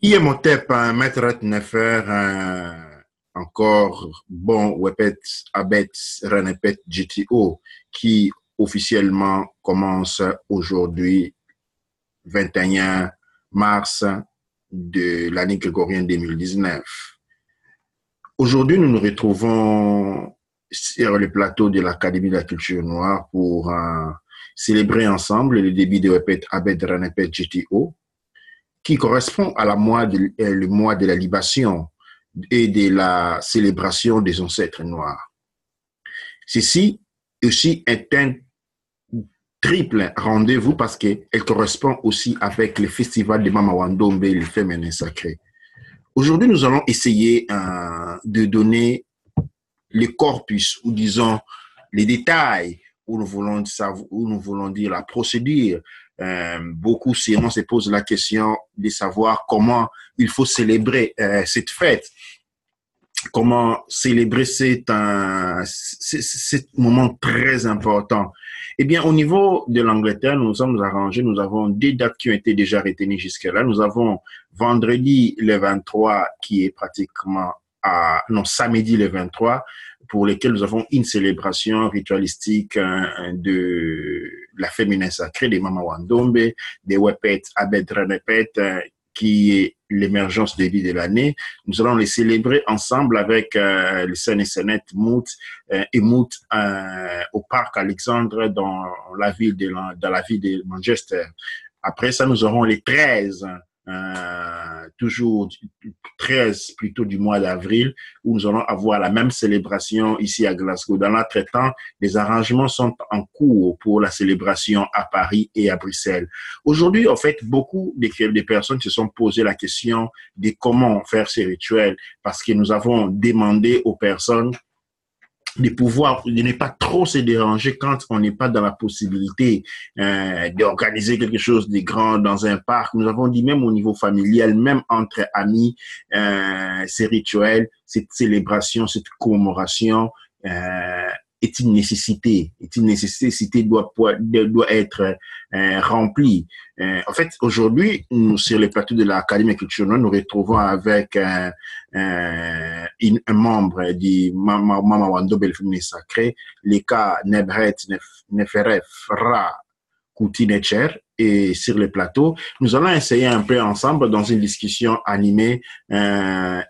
Imhotep, Maître Nefer, encore bon, Wepet Abet Renepet GTO, qui officiellement commence aujourd'hui, 21 mars de l'année grégorienne 2019. Aujourd'hui, nous nous retrouvons sur le plateau de l'Académie de la culture noire pour célébrer ensemble le début de Wepet Abet Renepet GTO, qui correspond à le mois de la libation et de la célébration des ancêtres noirs. Ceci aussi est un triple rendez-vous parce qu'elle correspond aussi avec le festival de Mama Wandombe, le féminin sacré. Aujourd'hui, nous allons essayer de donner le corpus, ou disons les détails, où nous voulons dire la procédure. Beaucoup sinon se posent la question de savoir comment il faut célébrer cette fête, comment célébrer cet moment très important. Eh bien, au niveau de l'Angleterre, nous sommes arrangés, nous avons des dates qui ont été déjà retenues jusque-là. Nous avons vendredi le 23 qui est pratiquement samedi le 23, pour lesquels nous avons une célébration ritualistique de la féminin sacrée des Mama Wandombe, des Wepet Abed Renepet, qui est l'émergence de vie de l'année. Nous allons les célébrer ensemble avec le Sénécénet Mout et Mout au parc Alexandre dans la ville de Manchester. Après ça, nous aurons les 13 toujours 13 plutôt du mois d'avril, où nous allons avoir la même célébration ici à Glasgow. Dans l'entretemps, les arrangements sont en cours pour la célébration à Paris et à Bruxelles. Aujourd'hui, en fait, beaucoup de personnes se sont posé la question de comment faire ces rituels, parce que nous avons demandé aux personnes de pouvoir, de ne pas trop se déranger quand on n'est pas dans la possibilité d'organiser quelque chose de grand dans un parc. Nous avons dit même au niveau familial, même entre amis, ces rituels, cette célébration, cette commémoration est une nécessité. Cette nécessité doit être remplie. En fait, aujourd'hui, sur le plateau de l'Académie de culture noire, nous retrouvons avec un membre du Mama Wandombe, le féminin sacré, les cas Nebret Neferef Ra Koutinecher, et sur le plateau, nous allons essayer un peu ensemble dans une discussion animée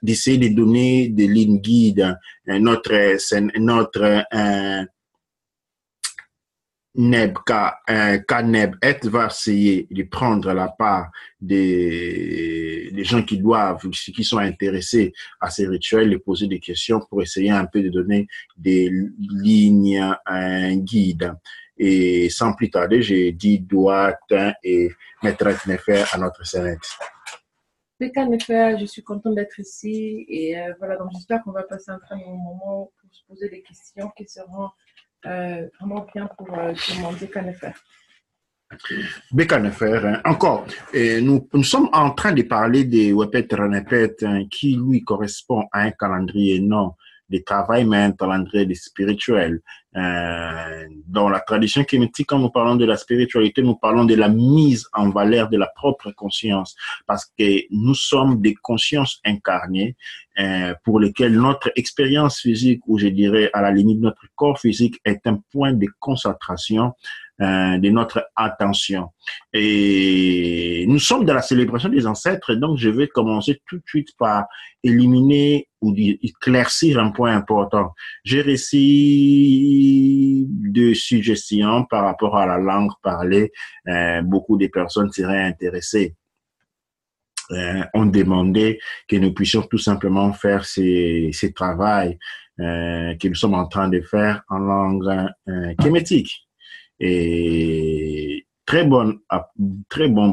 d'essayer de donner des lignes guides. Notre Neb Kaneb va essayer de prendre la part des gens qui sont intéressés à ces rituels, de poser des questions pour essayer un peu de donner des lignes guides. Et sans plus tarder, j'ai dit Douat et Maître Nefer à notre Sénat. Béka Nefer, je suis contente d'être ici et voilà, donc j'espère qu'on va passer un très bon moment pour se poser des questions qui seront vraiment bien pour demander Béka Nefer. Béka Nefer, encore, nous sommes en train de parler des Wepet Renepet qui lui correspond à un calendrier non de travail, mais un calendrier spirituel. Dans la tradition kémétique, quand nous parlons de la spiritualité, nous parlons de la mise en valeur de la propre conscience, parce que nous sommes des consciences incarnées pour lesquelles notre expérience physique, ou je dirais à la limite notre corps physique, est un point de concentration de notre attention. Et nous sommes dans la célébration des ancêtres, donc je vais commencer tout de suite par éliminer ou éclaircir un point important. J'ai reçu deux suggestions par rapport à la langue parlée. Beaucoup de personnes seraient intéressées. On demandait que nous puissions tout simplement faire ces travaux que nous sommes en train de faire en langue kémétique. Et très bon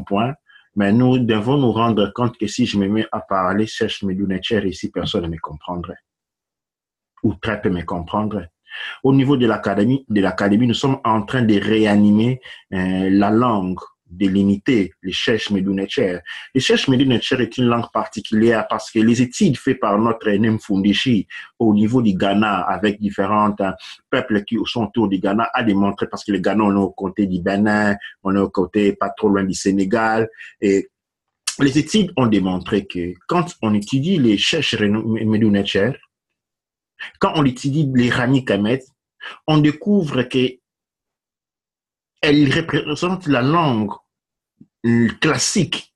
point, mais nous devons nous rendre compte que si je me mets à parler Chesh Medounecher ici, personne ne me comprendrait. Ou très peu me comprendrait. Au niveau de l'académie, nous sommes en train de réanimer la langue délimiter les Chesh Medounecher. Les Chesh Medounecher est une langue particulière parce que les études faites par notre Nemfundishi au niveau du Ghana avec différents peuples qui sont autour du Ghana a démontré, parce que le Ghana on est au côté du Bénin, on est au côté pas trop loin du Sénégal, et les études ont démontré que quand on étudie les Chesh Medunetcher, quand on étudie les Rani Kamet, on découvre qu'elle représente la langue classique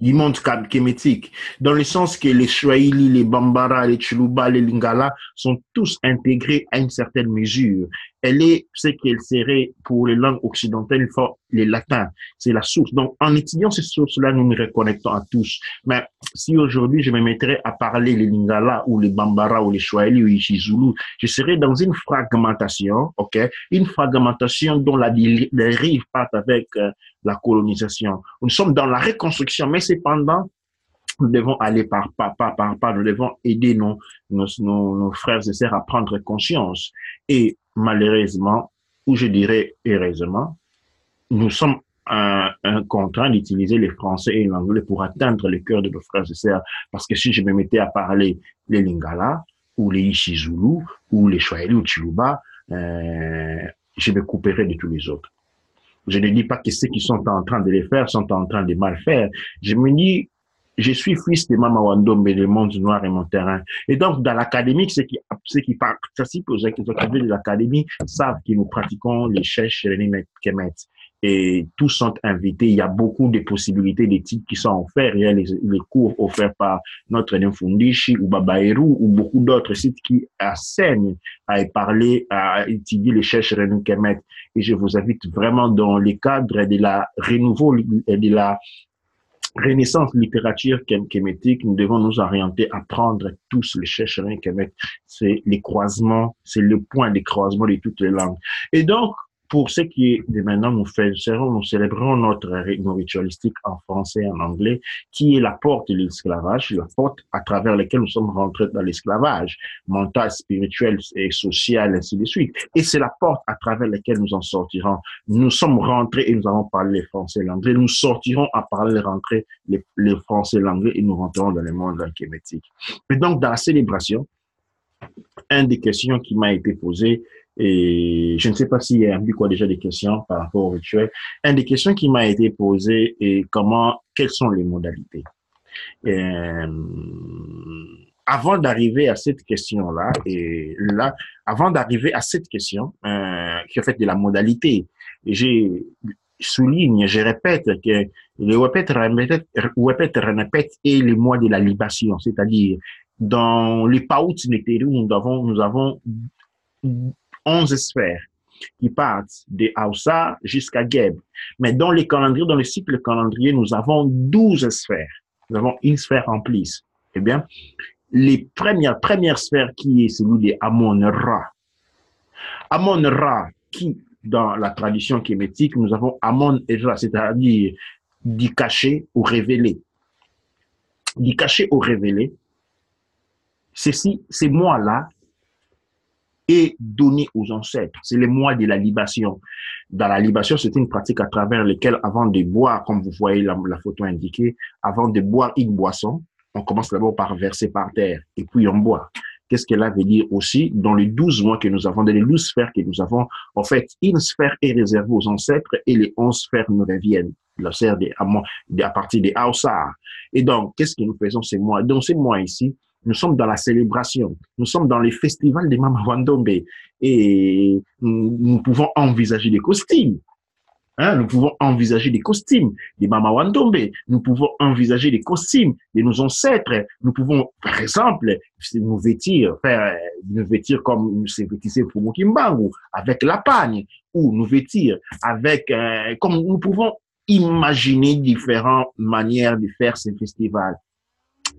du monde kémétique, dans le sens que les Swahili, les Bambara, les Chuluba, les Lingala sont tous intégrés à une certaine mesure. Elle est ce qu'elle serait pour les langues occidentales, les latins. C'est la source. Donc, en étudiant ces sources-là, nous nous reconnectons à tous. Mais si aujourd'hui je me mettrais à parler les Lingala ou les Bambara ou les Swahili ou les Chizulu, je serais dans une fragmentation, ok? Une fragmentation dont la dérive part avec la colonisation. Nous sommes dans la reconstruction, mais cependant, nous devons aller par pas, nous devons aider nos frères et sœurs à prendre conscience. Et malheureusement, ou je dirais heureusement, nous sommes contraints d'utiliser les français et l'anglais pour atteindre le cœur de nos frères et sœurs. Parce que si je me mettais à parler les Lingala, ou les Ishizulu, ou les Swahili, ou Chiluba, je me couperais de tous les autres. Je ne dis pas que ceux qui sont en train de les faire sont en train de mal faire. Je me dis, je suis fils de Mama Wandombe, le monde noir et mon terrain. Et donc, dans l'académie, ceux qui participent aux activités de l'académie savent que nous pratiquons les Chesh René Kemet. Et tous sont invités. Il y a beaucoup de possibilités d'études qui sont offertes. Il y a les cours offerts par notre Nfundishi ou Babaeru ou beaucoup d'autres sites qui enseignent à parler, à étudier les Chesh René Kemet. Et je vous invite vraiment dans le cadre de la renouveau et de la Renaissance littérature kémétique, nous devons nous orienter à prendre tous les Chesh René Kemet. C'est les croisements, c'est le point de croisement de toutes les langues. Et donc, pour ce qui est de maintenant, nous célébrons nos ritualistiques en français et en anglais, qui est la porte de l'esclavage, la porte à travers laquelle nous sommes rentrés dans l'esclavage mental, spirituel et social, ainsi de suite. Et c'est la porte à travers laquelle nous en sortirons. Nous sommes rentrés et nous allons parler le français et l'anglais. Nous sortirons à parler les français et l'anglais et nous rentrerons dans le monde kémétique. Et donc, dans la célébration, une des questions qui m'a été posée, et je ne sais pas s'il y a déjà des questions par rapport au rituel. Une des questions qui m'a été posée est quelles sont les modalités? Avant d'arriver à cette question-là, avant d'arriver à cette question, qui est fait de la modalité, je répète que le répète est le mois de la libation, c'est-à-dire dans les Paout Neteru, nous avons 11 sphères qui partent de Aoussa jusqu'à Geb. Mais dans les calendriers, dans le cycle calendrier, nous avons 12 sphères. Nous avons une sphère en plus. Eh bien, les première sphère qui est celui de Amon-Ra. Amon-Ra, qui, dans la tradition kémétique, nous avons Amon-Ra, c'est-à-dire du caché au révélé. Du caché au révélé, ces mois-là est donné aux ancêtres. C'est le mois de la libation. Dans la libation, c'est une pratique à travers laquelle, avant de boire, comme vous voyez la photo indiquée, avant de boire une boisson, on commence d'abord par verser par terre et puis on boit. Qu'est-ce que cela veut dire aussi? Dans les 12 mois que nous avons, dans les 12 sphères que nous avons, en fait, une sphère est réservée aux ancêtres et les 11 sphères nous reviennent. La sphère à partir des Aoussa. Et donc, qu'est-ce que nous faisons ces mois? Dans ces mois ici, nous sommes dans la célébration, nous sommes dans les festivals des Mama Wandombe et nous pouvons envisager des costumes. Nous pouvons envisager des costumes des Mama Wandombe, nous pouvons envisager des costumes de nos ancêtres, nous pouvons, par exemple, nous vêtir comme se vêtissaient pour Mokimbangu, avec la pagne, ou nous vêtir avec, comme nous pouvons imaginer différentes manières de faire ces festivals.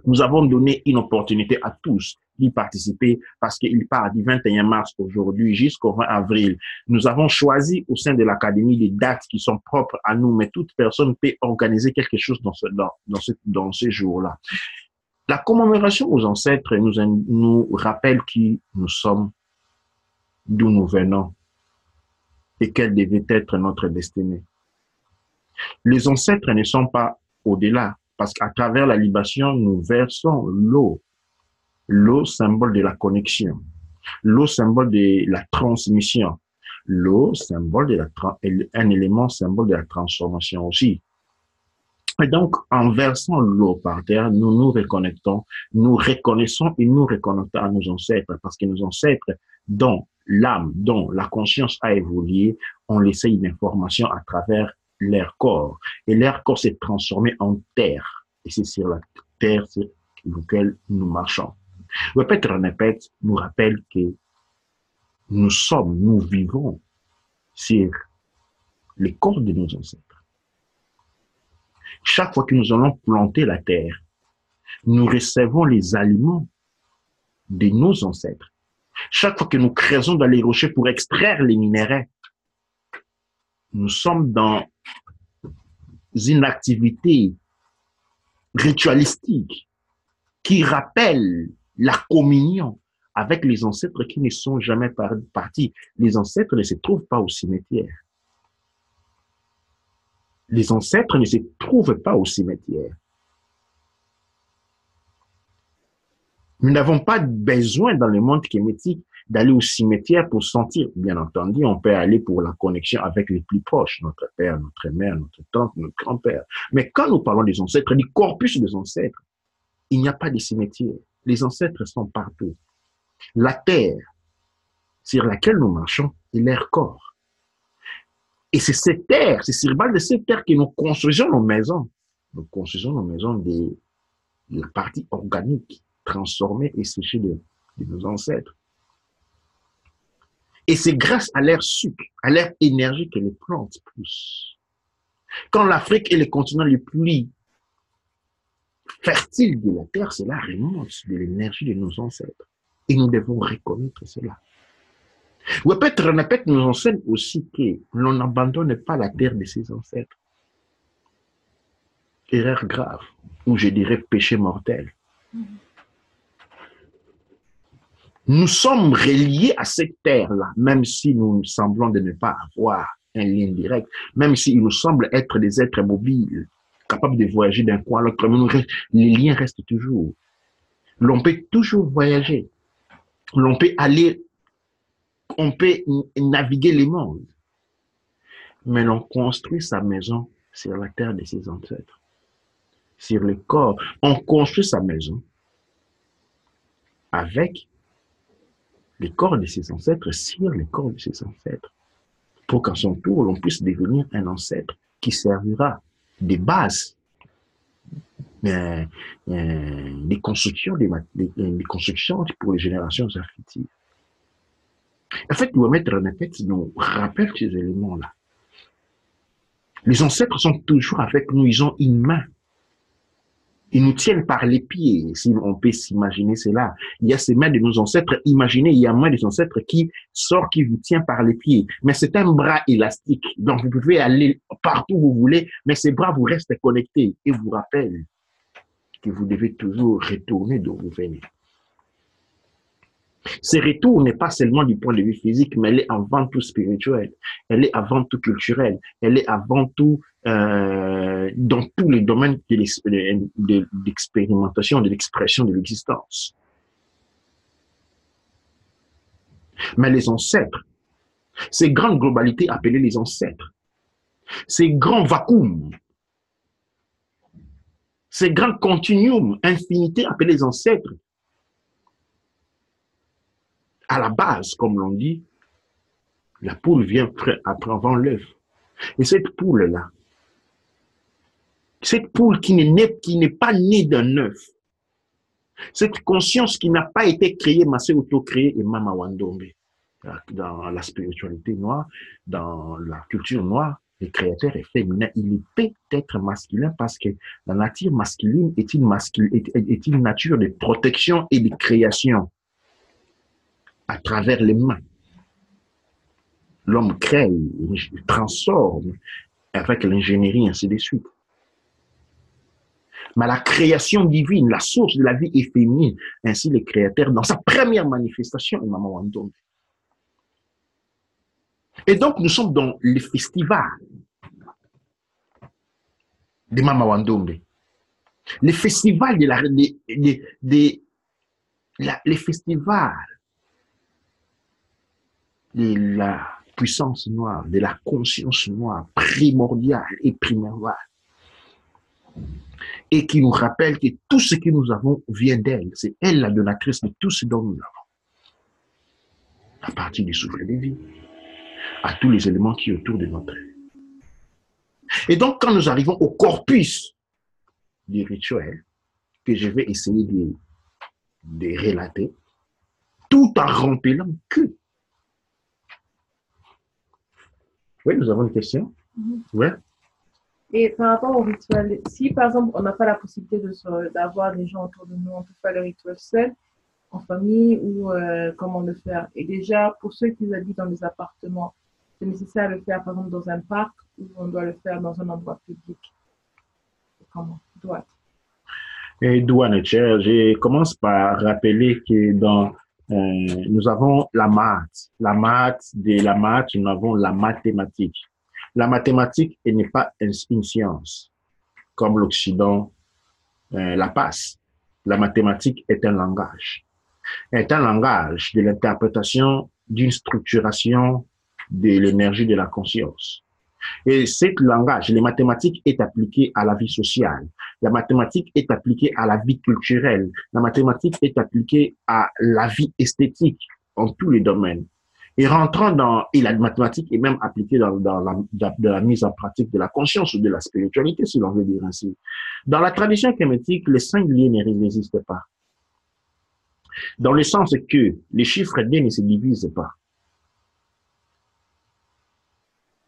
Nous avons donné une opportunité à tous d'y participer parce qu'il part du 21 mars aujourd'hui jusqu'au 20 avril. Nous avons choisi au sein de l'Académie des dates qui sont propres à nous, mais toute personne peut organiser quelque chose dans ce jour-là. La commémoration aux ancêtres nous rappelle qui nous sommes, d'où nous venons et quelle devait être notre destinée. Les ancêtres ne sont pas au-delà. Parce qu'à travers la libation, nous versons l'eau. L'eau, symbole de la connexion. L'eau, symbole de la transmission. L'eau, symbole un élément symbole de la transformation aussi. Et donc, en versant l'eau par terre, nous nous reconnectons, nous reconnaissons et nous reconnaissons à nos ancêtres, parce que nos ancêtres, dont l'âme, dont la conscience a évolué, ont laissé une information à travers leur corps. Et leur corps s'est transformé en terre. Et c'est sur la terre sur laquelle nous marchons. Répète, répète, nous rappelle que nous vivons sur le corps de nos ancêtres. Chaque fois que nous allons planter la terre, nous recevons les aliments de nos ancêtres. Chaque fois que nous creusons dans les rochers pour extraire les minéraux, nous sommes dans une activité ritualistique qui rappelle la communion avec les ancêtres qui ne sont jamais partis. Les ancêtres ne se trouvent pas au cimetière. Les ancêtres ne se trouvent pas au cimetière. Nous n'avons pas besoin dans le monde kémétique d'aller au cimetière pour sentir. Bien entendu, on peut aller pour la connexion avec les plus proches, notre père, notre mère, notre tante, notre grand-père. Mais quand nous parlons des ancêtres, du corpus des ancêtres, il n'y a pas de cimetière. Les ancêtres sont partout. La terre sur laquelle nous marchons est leur corps. Et c'est cette terre, c'est sur base de cette terre que nous construisons nos maisons. Nous construisons nos maisons de la partie organique, transformée et séchée de nos ancêtres. Et c'est grâce à leur sucre, à leur énergie que les plantes poussent. Quand l'Afrique est le continent le plus fertile de la terre, cela remonte de l'énergie de nos ancêtres. Et nous devons reconnaître cela. Répète nous enseigne aussi que l'on n'abandonne pas la terre de ses ancêtres. Erreur grave, ou je dirais péché mortel. Nous sommes reliés à cette terre-là, même si nous semblons de ne pas avoir un lien direct, même s'il nous semble être des êtres mobiles, capables de voyager d'un coin à l'autre, mais les liens restent toujours. L'on peut toujours voyager. L'on peut aller, on peut naviguer les mondes. Mais l'on construit sa maison sur la terre de ses ancêtres, sur le corps. On construit sa maison avec le corps de ses ancêtres, sur le corps de ses ancêtres, pour qu'à son tour, l'on puisse devenir un ancêtre qui servira de base des constructions, des constructions pour les générations futures. En fait, nous rappelle ces éléments-là. Les ancêtres sont toujours avec nous, ils ont une main. Ils nous tiennent par les pieds, si on peut s'imaginer cela. Il y a ces mains de nos ancêtres, imaginez, il y a une main des ancêtres qui sort, qui vous tient par les pieds. Mais c'est un bras élastique, donc vous pouvez aller partout où vous voulez, mais ces bras vous restent connectés et vous rappellent que vous devez toujours retourner d'où vous venez. Ce retour n'est pas seulement du point de vue physique, mais elle est avant tout spirituelle, elle est avant tout culturelle, elle est avant tout dans tous les domaines de l'expérimentation, de l'expression de l'existence. Mais les ancêtres, ces grandes globalités appelées les ancêtres, ces grands vacuums, ces grands continuums, infinités appelées les ancêtres, à la base, comme l'on dit, la poule vient avant l'œuf. Et cette poule-là, cette poule qui n'est pas née d'un œuf, cette conscience qui n'a pas été créée, mais c'est auto-créée, et Mama Wandombe. Dans la spiritualité noire, dans la culture noire, le créateur est féminin. Il peut être masculin parce que la nature masculine est une nature de protection et de création à travers les mains. L'homme crée, il transforme avec l'ingénierie, ainsi de suite. Mais la création divine, la source de la vie est féminine. Ainsi, le créateur, dans sa première manifestation, est Mama Wandombe. Et donc, nous sommes dans le festival de Mama Wandombe. Le festival le festival de la puissance noire, de la conscience noire, primordiale et primordiale. et qui nous rappelle que tout ce que nous avons vient d'elle. C'est elle la donatrice de tout ce dont nous avons. À partir du souffle de vie, à tous les éléments qui sont autour de notre être. Et donc, quand nous arrivons au corpus du rituel, que je vais essayer de relater, tout en rappelant que. Oui, nous avons une question. Ouais. Et par rapport au rituel, si par exemple on n'a pas la possibilité d'avoir des gens autour de nous, on peut faire le rituel seul, en famille ou comment le faire. Et déjà, pour ceux qui habitent dans des appartements, c'est nécessaire de le faire par exemple dans un parc ou on doit le faire dans un endroit public. Comment doit. Et douane, je commence par rappeler que nous avons la maths. De la maths, nous avons la mathématique. La mathématique n'est pas une science, comme l'Occident la passe. La mathématique est un langage. Est un langage de l'interprétation d'une structuration de l'énergie de la conscience. Et ce langage, les mathématiques, est appliqué à la vie sociale. La mathématique est appliquée à la vie culturelle. La mathématique est appliquée à la vie esthétique en tous les domaines. Et et la mathématique est même appliquée dans la mise en pratique de la conscience ou de la spiritualité, si l'on veut dire ainsi. Dans la tradition kémétique, les singuliers n'existent pas. Dans le sens que les chiffres d ne se divisent pas.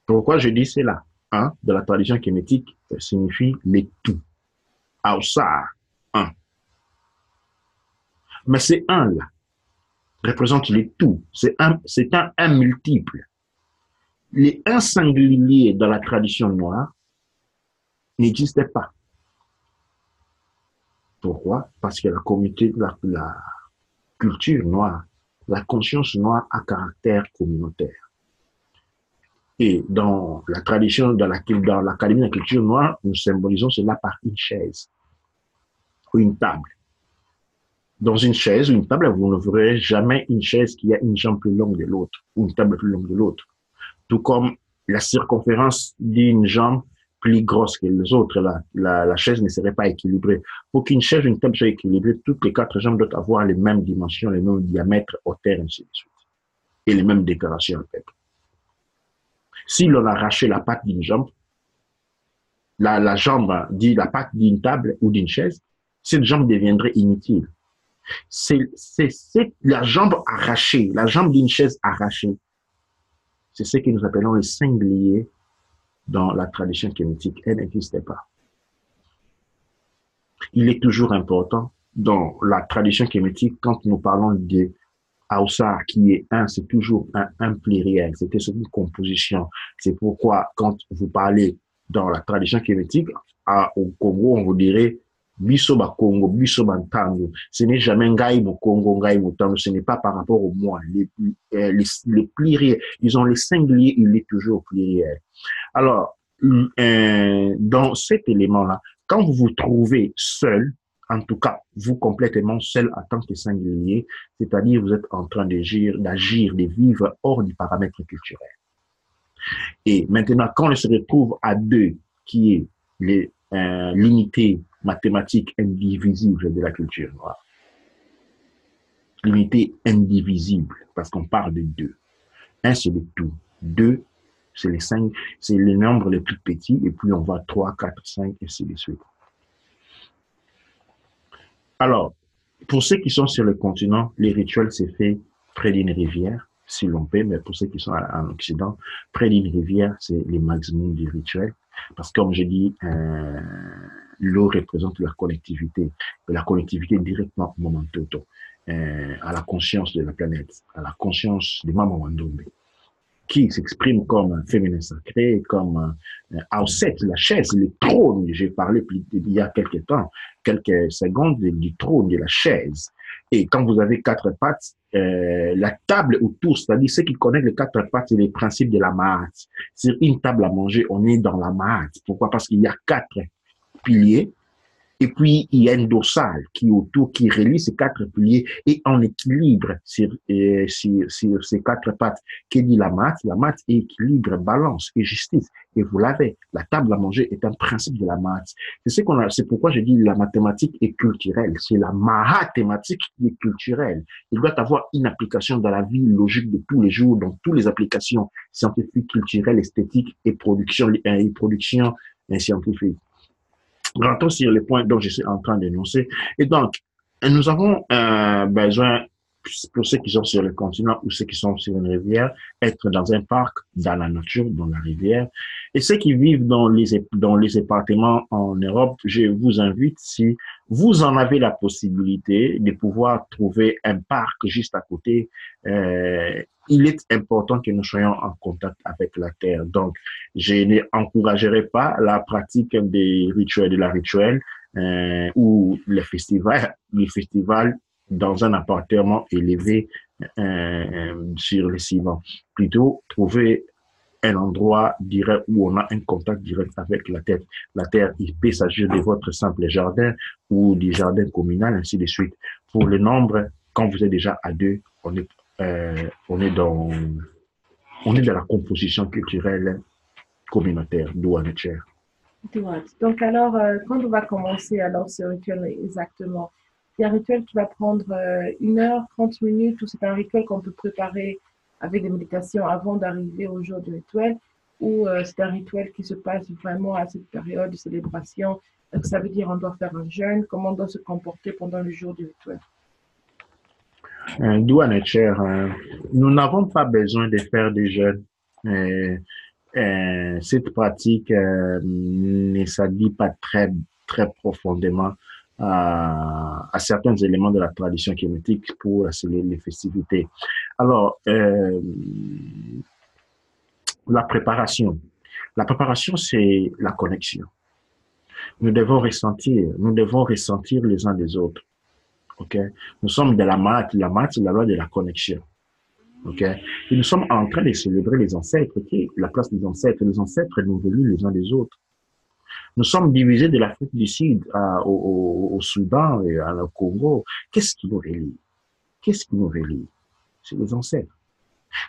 Pourquoi je dis cela? De la tradition kémétique, ça signifie les tout. Aoussar, un. Mais c'est un là représente les tout. C'est un multiple. Les un singulier dans la tradition noire n'existait pas. Pourquoi? Parce que la communauté, la culture noire, la conscience noire a caractère communautaire. Et dans la tradition, dans l'Académie de la culture noire, nous symbolisons cela par une chaise ou une table. Dans une chaise ou une table, vous ne verrez jamais une chaise qui a une jambe plus longue de l'autre ou une table plus longue de l'autre. Tout comme la circonférence d'une jambe plus grosse que les autres, la chaise ne serait pas équilibrée. Pour qu'une chaise ou une table soit équilibrée, toutes les 4 jambes doivent avoir les mêmes dimensions, les mêmes diamètres, hauteur, ainsi de suite. Et les mêmes décorations, en fait. Si l'on arrachait la patte d'une jambe, la patte d'une table ou d'une chaise, cette jambe deviendrait inutile. C'est la jambe arrachée, la jambe d'une chaise arrachée. C'est ce que nous appelons les singuliers dans la tradition kémétique. Elle n'existait pas. Il est toujours important dans la tradition kémétique, quand nous parlons de Aoussar qui est un, c'est toujours un pluriel. C'était une composition. C'est pourquoi quand vous parlez dans la tradition kémétique, au Congo, on vous dirait Bisoba Congo, Bisoba Tango. Ce n'est jamais Ngai mo Congo, Ngai mo Tango. Ce n'est pas par rapport au moi. Les pluriels, ils ont les singuliers, il est toujours pluriel. Alors, dans cet élément-là, quand vous vous trouvez seul, en tout cas, vous complètement seul en tant que singulier, c'est-à-dire vous êtes en train d'agir, de vivre hors du paramètre culturel. Et maintenant, quand on se retrouve à deux, qui est l'unité mathématique indivisible de la culture noire, l'unité indivisible, parce qu'on parle de deux. Un, c'est le tout. Deux, c'est les 5, c'est le nombre le plus petit, et puis on va 3, 4, 5, et ainsi de suite. Alors, pour ceux qui sont sur le continent, les rituels se fait près d'une rivière, si l'on peut, mais pour ceux qui sont en Occident, près d'une rivière, c'est le maximum du rituel. Parce que, comme je dis, l'eau représente la collectivité, et la collectivité directement au moment toto, à la conscience de la planète, à la conscience de Mama Wandombe, qui s'exprime comme un féminin sacré, comme Aouset, la chaise, le trône. J'ai parlé il y a quelques temps, quelques secondes du trône, de la chaise. Et quand vous avez 4 pattes, la table autour, c'est-à-dire ceux qui connaissent les 4 pattes, c'est les principes de la Mahat. Sur une table à manger, on est dans la Mahat. Pourquoi? Parce qu'il y a 4 piliers Et puis, il y a une dorsale qui est autour, qui relie ces quatre piliers et en équilibre sur ces quatre pattes. Qui dit la maths? La maths est équilibre, balance et justice. Et vous l'avez. La table à manger est un principe de la maths. C'est pourquoi je dis la mathématique est culturelle. C'est la mathématique qui est culturelle. Il doit avoir une application dans la vie logique de tous les jours, dans toutes les applications scientifiques, culturelles, esthétiques et production scientifique. Rentrons sur les points dont je suis en train d'énoncer. Et donc, nous avons besoin, pour ceux qui sont sur le continent ou ceux qui sont sur une rivière, être dans un parc, dans la nature, dans la rivière. Et ceux qui vivent dans les appartements en Europe, je vous invite, si vous en avez la possibilité de pouvoir trouver un parc juste à côté, il est important que nous soyons en contact avec la terre. Donc, je n'encouragerai pas la pratique des rituels de la rituelle ou les festivals dans un appartement élevé sur le ciment. Plutôt, trouver un endroit direct où on a un contact direct avec la terre. La terre, il peut s'agir de votre simple jardin ou du jardin communal, ainsi de suite. Pour le nombre, quand vous êtes déjà à deux, on est dans la composition culturelle communautaire, douane chair. Donc alors, quand on va commencer alors ce rituel exactement, il y a un rituel qui va prendre 1 heure, 30 minutes, ou c'est un rituel qu'on peut préparer avec des méditations avant d'arriver au jour du rituel, ou c'est un rituel qui se passe vraiment à cette période de célébration. Donc, ça veut dire on doit faire un jeûne, comment on doit se comporter pendant le jour du rituel. Douane chair, nous n'avons pas besoin de faire des jeûnes. Cette pratique ne s'habille pas très profondément à certains éléments de la tradition kémétique pour les festivités. Alors, la préparation. La préparation, c'est la connexion. Nous devons ressentir les uns des autres. Okay? Nous sommes de la maths, c'est la loi de la connexion. Okay? Et nous sommes en train de célébrer les ancêtres, okay? La place des ancêtres. Les ancêtres nous relient les uns des autres. Nous sommes divisés de l'Afrique du Sud au Soudan et au Congo. Qu'est-ce qui nous relie? Qu'est-ce qui nous relie? C'est les ancêtres.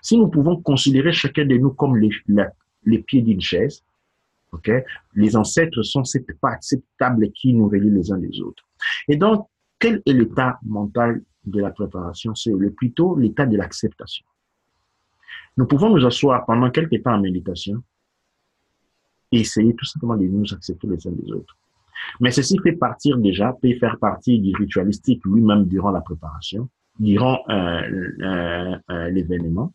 Si nous pouvons considérer chacun de nous comme les pieds d'une chaise, okay? Les ancêtres sont cette table qui nous relie les uns des autres. Et donc, quel est l'état mental de la préparation? C'est plutôt l'état de l'acceptation. Nous pouvons nous asseoir pendant quelques temps en méditation et essayer tout simplement de nous accepter les uns des autres. Mais ceci peut faire partie du ritualistique lui-même durant la préparation, durant l'événement,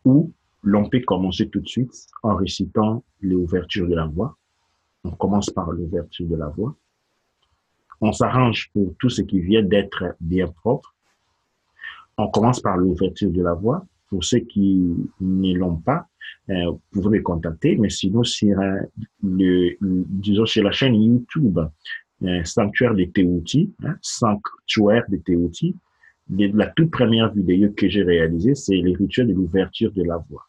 où l'on peut commencer tout de suite en récitant l'ouverture de la voix. On commence par l'ouverture de la voix. On s'arrange pour tout ce qui vient d'être bien propre. On commence par l'ouverture de la voix. Pour ceux qui ne l'ont pas, vous pouvez me contacter, mais sinon, disons sur la chaîne YouTube, Sanctuaire de Tehuti, Sanctuaire de Tehuti, la toute première vidéo que j'ai réalisée, c'est les rituels de l'ouverture de la voix.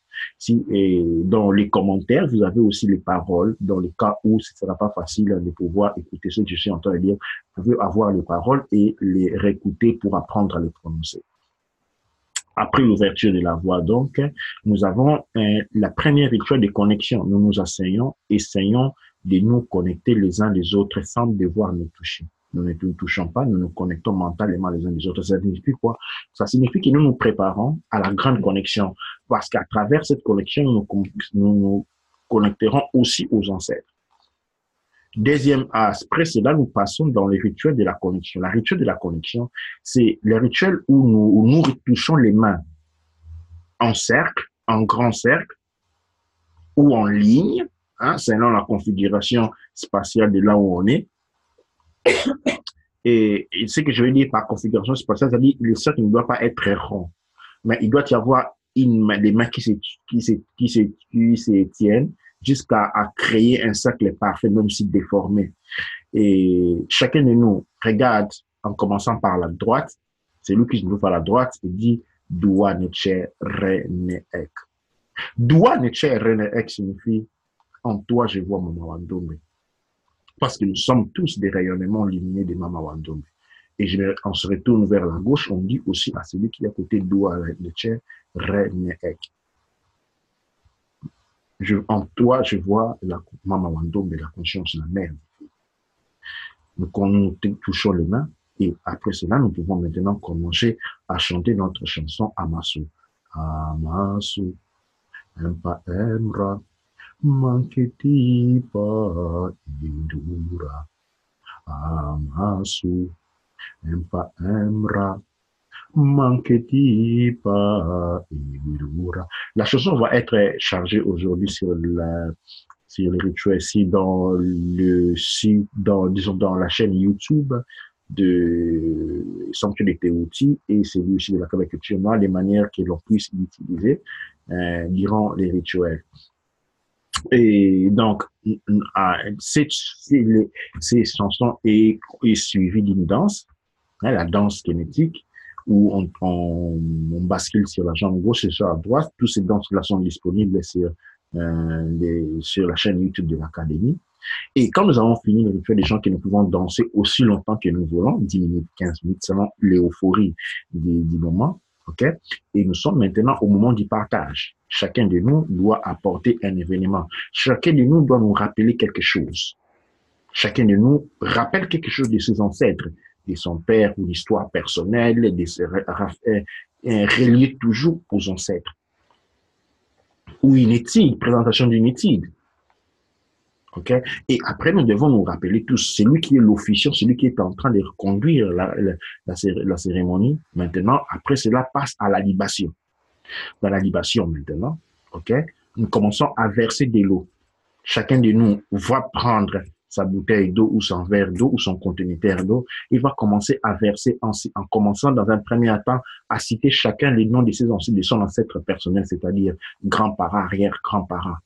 Et dans les commentaires, vous avez aussi les paroles. Dans le cas où ce ne sera pas facile de pouvoir écouter ce que je suis en train de dire, vous pouvez avoir les paroles et les réécouter pour apprendre à les prononcer. Après l'ouverture de la voix, donc, nous avons la première rituel de connexion. Nous nous essayons de nous connecter les uns les autres sans devoir nous toucher. Nous ne nous touchons pas, nous nous connectons mentalement les uns les autres. Ça signifie quoi? Ça signifie que nous nous préparons à la grande connexion. Parce qu'à travers cette connexion, nous nous connecterons aussi aux ancêtres. Deuxième après cela, nous passons dans les rituels de la connexion. La rituel de la connexion, c'est le rituel où nous touchons les mains en cercle, en grand cercle, ou en ligne, selon la configuration spatiale de là où on est. Et ce que je veux dire par configuration spatiale, c'est-à-dire que le cercle ne doit pas être rond, mais il doit y avoir des mains qui se tiennent jusqu'à créer un cercle parfait, même si déformé. Et chacun de nous regarde en commençant par la droite, c'est lui qui se trouve à la droite et dit Dua Neche Rene Ek. Dua Neche Rene Ek signifie en toi je vois mon Mawandombe. Parce que nous sommes tous des rayonnements lumineux de Mama Wandombe. Et on se retourne vers la gauche, on dit aussi à celui qui est à côté d'Oua le Tchè, Renek. En toi, je vois la Mama Wandombe, la conscience, la mère. Nous touchons les mains et après cela, nous pouvons maintenant commencer à chanter notre chanson Amasu. Amasu, Empa Emra, Manketi Pa Indura. Amasu, Empa Emra, Manketi Pa Indura. La chanson va être chargée aujourd'hui sur les rituels disons, dans la chaîne YouTube de Sanctuaire des Teouti et c'est lui aussi de la culture noire, les manières que l'on puisse l'utiliser durant les rituels. Et donc, ces chansons est suivie d'une danse, la danse kinétique, où on bascule sur la jambe gauche et sur la droite. Toutes ces danses-là sont disponibles sur la chaîne YouTube de l'Académie. Et quand nous avons fini le rituel, des gens que nous pouvons danser aussi longtemps que nous voulons, 10 minutes, 15 minutes, selon l'euphorie du moment, ok? Et nous sommes maintenant au moment du partage. Chacun de nous doit apporter un événement. Chacun de nous doit nous rappeler quelque chose. Chacun de nous rappelle quelque chose de ses ancêtres, de son père ou l'histoire personnelle, relié toujours aux ancêtres. Ou une étude, présentation d'une étude. Okay? Et après, nous devons nous rappeler tous, celui qui est l'officiant, celui qui est en train de conduire la cérémonie, maintenant, après cela passe à la libation. Dans la libation maintenant, okay? Nous commençons à verser de l'eau. Chacun de nous va prendre sa bouteille d'eau ou son verre d'eau ou son conteneur d'eau. Il va commencer à verser en commençant dans un premier temps à citer chacun les noms de son ancêtre personnel, c'est-à-dire grands-parents, arrière-grands-parents.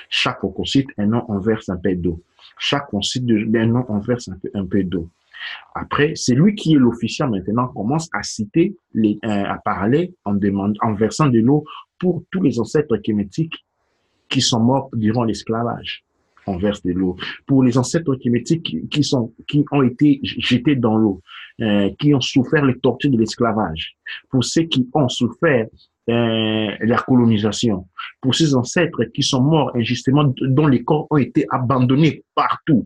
Chaque fois qu'on cite un nom, on verse un peu d'eau. Chaque fois qu'on cite un nom, on verse un peu d'eau. Après, c'est lui qui est l'officiant maintenant commence à citer, à parler en versant de l'eau pour tous les ancêtres kémétiques qui sont morts durant l'esclavage. On verse de l'eau. Pour les ancêtres kémétiques qui ont été jetés dans l'eau, qui ont souffert les tortures de l'esclavage. Pour ceux qui ont souffert la colonisation, pour ces ancêtres qui sont morts injustement, dont les corps ont été abandonnés partout,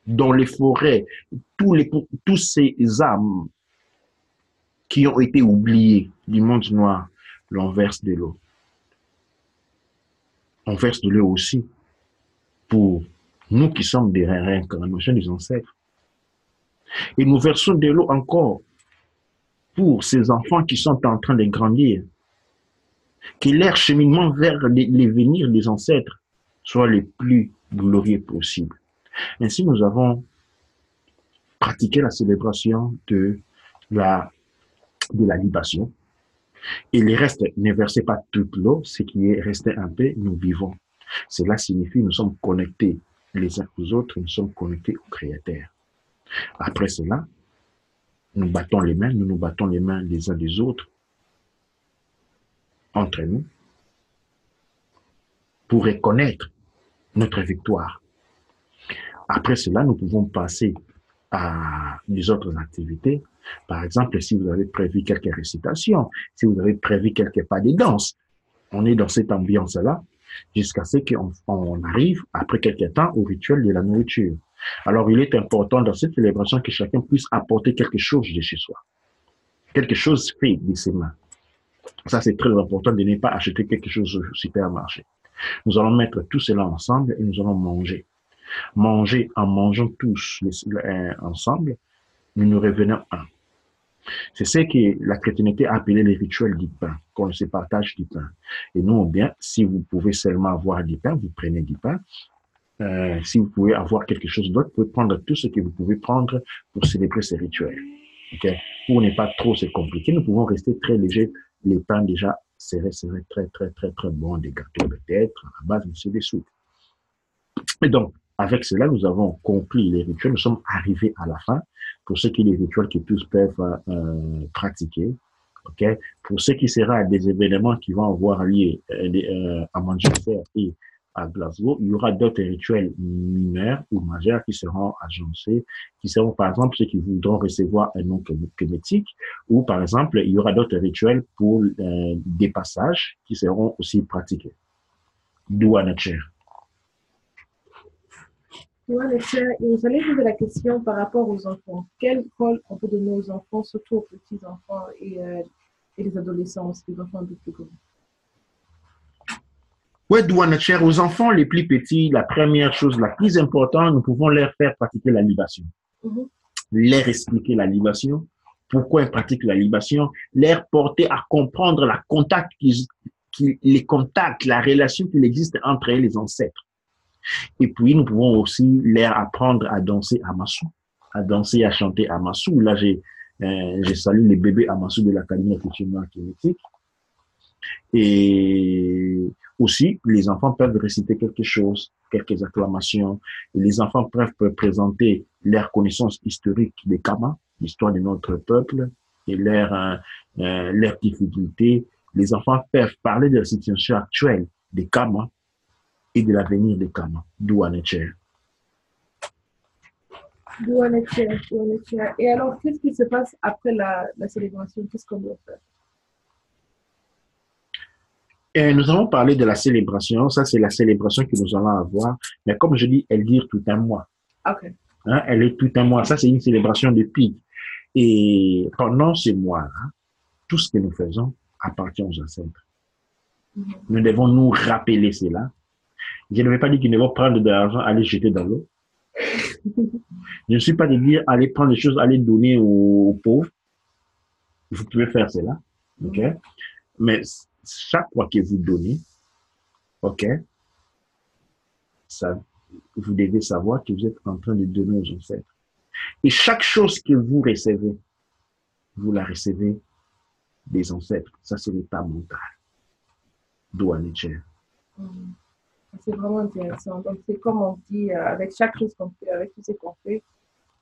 dans les forêts, tous ces âmes qui ont été oubliées du monde noir, l'on verse de l'eau. On verse de l'eau aussi pour nous qui sommes des réincarnations des ancêtres. Et nous versons de l'eau encore pour ces enfants qui sont en train de grandir, que leur cheminement vers les venirs des ancêtres soit le plus glorieux possible. Ainsi, nous avons pratiqué la célébration de la libation. Et les restes, ne versez pas toute l'eau, ce qui est resté un peu, nous vivons. Cela signifie que nous sommes connectés les uns aux autres, nous sommes connectés au Créateur. Après cela, nous battons les mains, nous nous battons les mains les uns des autres, entre nous, pour reconnaître notre victoire. Après cela, nous pouvons passer à des autres activités. Par exemple, si vous avez prévu quelques récitations, si vous avez prévu quelques pas de danse, on est dans cette ambiance-là jusqu'à ce qu'on arrive, après quelques temps, au rituel de la nourriture. Alors, il est important dans cette célébration que chacun puisse apporter quelque chose de chez soi. Quelque chose fait de ses mains. Ça, c'est très important de ne pas acheter quelque chose au supermarché. Nous allons mettre tout cela ensemble et nous allons manger. Manger en mangeant tous ensemble, nous nous revenons un. C'est ce que la chrétienté a appelé les rituels du pain, qu'on se partage du pain. Et nous, bien, si vous pouvez seulement avoir du pain, vous prenez du pain. Si vous pouvez avoir quelque chose d'autre, vous pouvez prendre tout ce que vous pouvez prendre pour célébrer ces rituels. Okay? Pour ne pas trop se compliquer, nous pouvons rester très légers. Les pains déjà seraient très, très, très, très bons, des gâteaux peut-être, à base de des soupes. Et donc, avec cela, nous avons conclu les rituels. Nous sommes arrivés à la fin. Pour ceux qui les rituels que tous peuvent pratiquer. Okay? Pour ce qui sera des événements qui vont avoir lieu à Manchester et à Glasgow, il y aura d'autres rituels mineurs ou majeurs qui seront agencés, qui seront, par exemple, ceux qui voudront recevoir un nom kémétique, ou, par exemple, il y aura d'autres rituels pour des passages qui seront aussi pratiqués. D'où nature. Ouais, et j'allais poser la question par rapport aux enfants. Quel rôle on peut donner aux enfants, surtout aux petits-enfants et les adolescents aussi, les enfants un peu plus grands? Ouais, nature, aux enfants les plus petits, la première chose, la plus importante, nous pouvons leur faire pratiquer la libation. Mhm. Leur expliquer la libation, pourquoi ils pratiquent la libation, leur porter à comprendre les contacts, la relation qu'il existe entre eux et les ancêtres. Et puis, nous pouvons aussi leur apprendre à danser Amasu, à danser, à chanter Amasu. Là, j'ai salué les bébés Amasu de l'Académie culturelle kémétique. Et aussi, les enfants peuvent réciter quelque chose, quelques acclamations. Et les enfants peuvent présenter leurs connaissances historiques des Kama, l'histoire de notre peuple et leurs difficultés. Les enfants peuvent parler de la situation actuelle des Kama et de l'avenir des Kama, d'où en est. Et alors, qu'est-ce qui se passe après la célébration? Qu'est-ce qu'on doit faire? Et nous avons parlé de la célébration. Ça, c'est la célébration que nous allons avoir. Mais comme je dis, elle dure tout un mois. OK. Hein, elle est tout un mois. Ça, c'est une célébration de pic. Et pendant ce mois-là, tout ce que nous faisons appartient aux ancêtres. Mhm. Nous devons nous rappeler cela. Je ne vais pas dire qu'ils ne vont prendre de l'argent, aller jeter dans l'eau. Je ne suis pas de dire aller prendre des choses, aller donner aux pauvres. Vous pouvez faire cela. OK? Mais chaque fois que vous donnez, OK, ça, vous devez savoir que vous êtes en train de donner aux ancêtres. Et chaque chose que vous recevez, vous la recevez des ancêtres. Ça, c'est l'état mental. Douanicher. C'est vraiment intéressant. Donc, c'est comme on dit, avec chaque chose qu'on fait, avec tout ce qu'on fait,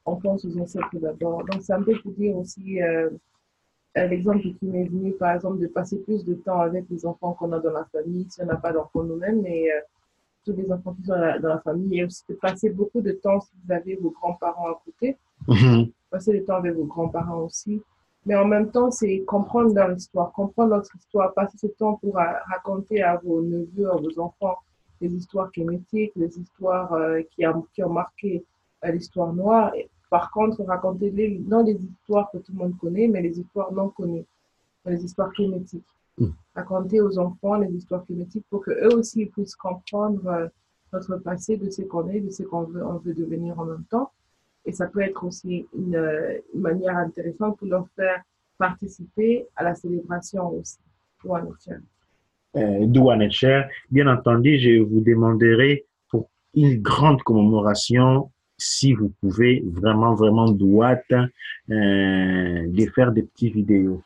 on pense aux ancêtres d'abord. Donc, ça me fait dire aussi l'exemple qui m'est venu, par exemple, de passer plus de temps avec les enfants qu'on a dans la famille, si on n'a pas d'enfants nous-mêmes, mais tous les enfants qui sont dans la famille, et aussi de passer beaucoup de temps si vous avez vos grands-parents à côté, passer du temps avec vos grands-parents aussi. Mais en même temps, c'est comprendre leur histoire, comprendre notre histoire, passer ce temps pour raconter à vos neveux, à vos enfants, les histoires kémétiques, les histoires qui ont marqué l'histoire noire. Et, par contre, raconter non les histoires que tout le monde connaît, mais les histoires non connues, les histoires kémétiques. Raconter aux enfants les histoires kémétiques pour qu'eux aussi puissent comprendre notre passé, de ce qu'on est, de ce qu'on veut, on veut devenir en même temps. Et ça peut être aussi une manière intéressante pour leur faire participer à la célébration aussi. Douanicher. Bien entendu, je vous demanderai pour une grande commémoration, si vous pouvez vraiment, vraiment droite, de faire des petites vidéos.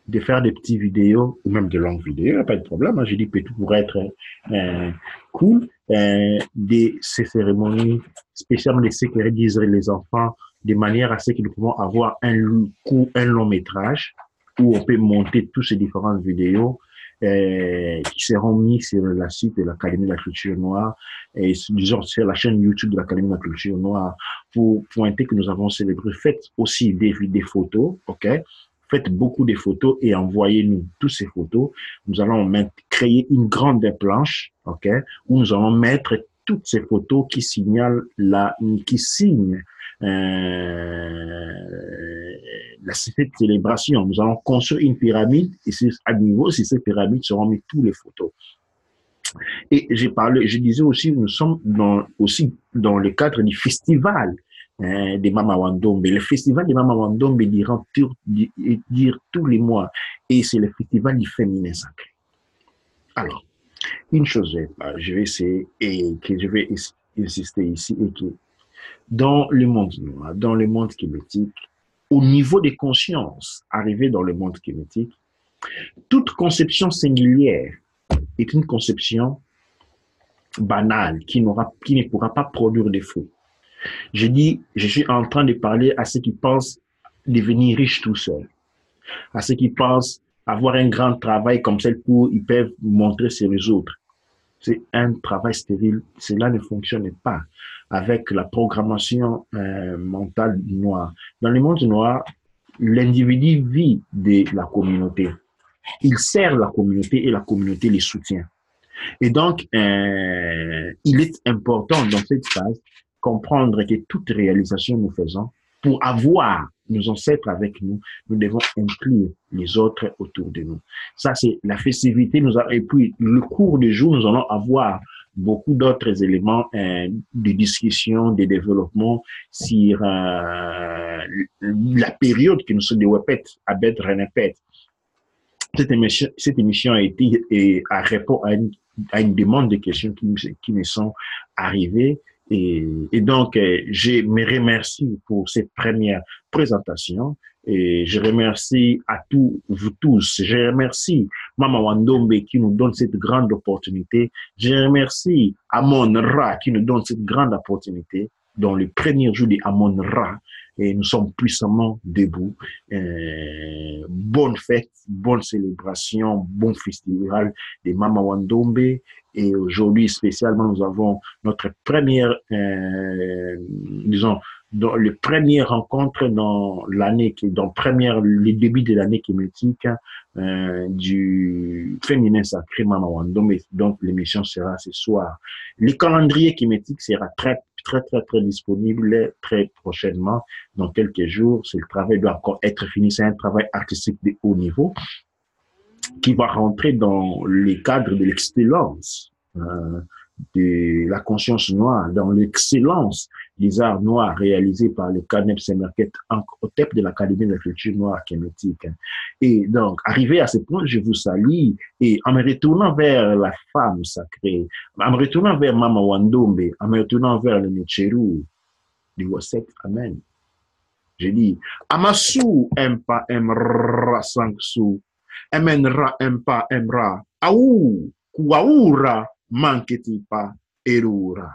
De faire des petites vidéos, ou même de longues vidéos, pas de problème. Hein, je dis que tout pourrait être cool. De ces cérémonies, spécialement de ce que disent les enfants, de manière à ce que nous pouvons avoir un long métrage où on peut monter toutes ces différentes vidéos qui seront mis sur la site de l'Académie de la culture noire et disons sur la chaîne YouTube de l'Académie de la culture noire pour pointer que nous avons célébré. Faites aussi des photos, ok? Faites beaucoup de photos et envoyez-nous toutes ces photos. Nous allons créer une grande planche, ok, où nous allons mettre toutes ces photos qui signent cette célébration. Nous allons construire une pyramide et à niveau, sur cette pyramide seront mis toutes les photos. Et je disais aussi, nous sommes aussi dans le cadre du festival de Mama Wandombe. Le festival de Mama Wandombe dure tous les mois et c'est le festival du féminin sacré. Alors, une chose, je vais essayer et que je vais insister ici et que dans le monde noir, dans le monde kémétique, au niveau des consciences arrivées dans le monde kémétique, toute conception singulière est une conception banale qui ne pourra pas produire de fruits. Je suis en train de parler à ceux qui pensent devenir riches tout seuls, à ceux qui pensent avoir un grand travail comme celle où ils peuvent montrer sur les autres. C'est un travail stérile. Cela ne fonctionne pas avec la programmation mentale noire. Dans le monde noir, l'individu vit de la communauté. Il sert la communauté et la communauté les soutient. Et donc, il est important dans cette phase comprendre que toute réalisation que nous faisons, pour avoir nos ancêtres avec nous, nous devons inclure les autres autour de nous. Ça, c'est la festivité. Et puis, le cours du jour, nous allons avoir beaucoup d'autres éléments de discussion, de développement sur la période que nous sommes de Wepet, Abed Renepet. Cette émission a été à répondre à une demande de questions qui me sont arrivées. Et donc, je me remercie pour cette première présentation. Et je remercie à tous, vous tous. Je remercie Mama Wandombe qui nous donne cette grande opportunité. Je remercie Amon Ra qui nous donne cette grande opportunité. Dans le premier jour de Amon Ra, et nous sommes puissamment debout. Bonne fête, bonne célébration, bon festival de Mama Wandombe. Et aujourd'hui, spécialement, nous avons notre première, disons, dans le premier rencontre dans l'année, le début de l'année kémétique du féminin sacré Mama Wandombe. Donc, l'émission sera ce soir. Le calendrier kémétique sera très disponible très prochainement, dans quelques jours. Le travail doit encore être fini. C'est un travail artistique de haut niveau qui va rentrer dans le cadre de l'excellence de la conscience noire, dans l'excellence des arts noirs réalisés par le CANEP Semerket au tête de l'Académie de la culture noire kémétique. Et donc, arrivé à ce point, je vous salue et en me retournant vers la femme sacrée, en me retournant vers Mama Wandombe, en me retournant vers le Necheru du Wasset, Amen. Je dis, Amasu empa emra sangsu, emenra empa emra, aou, kuaura, manketi pa erura.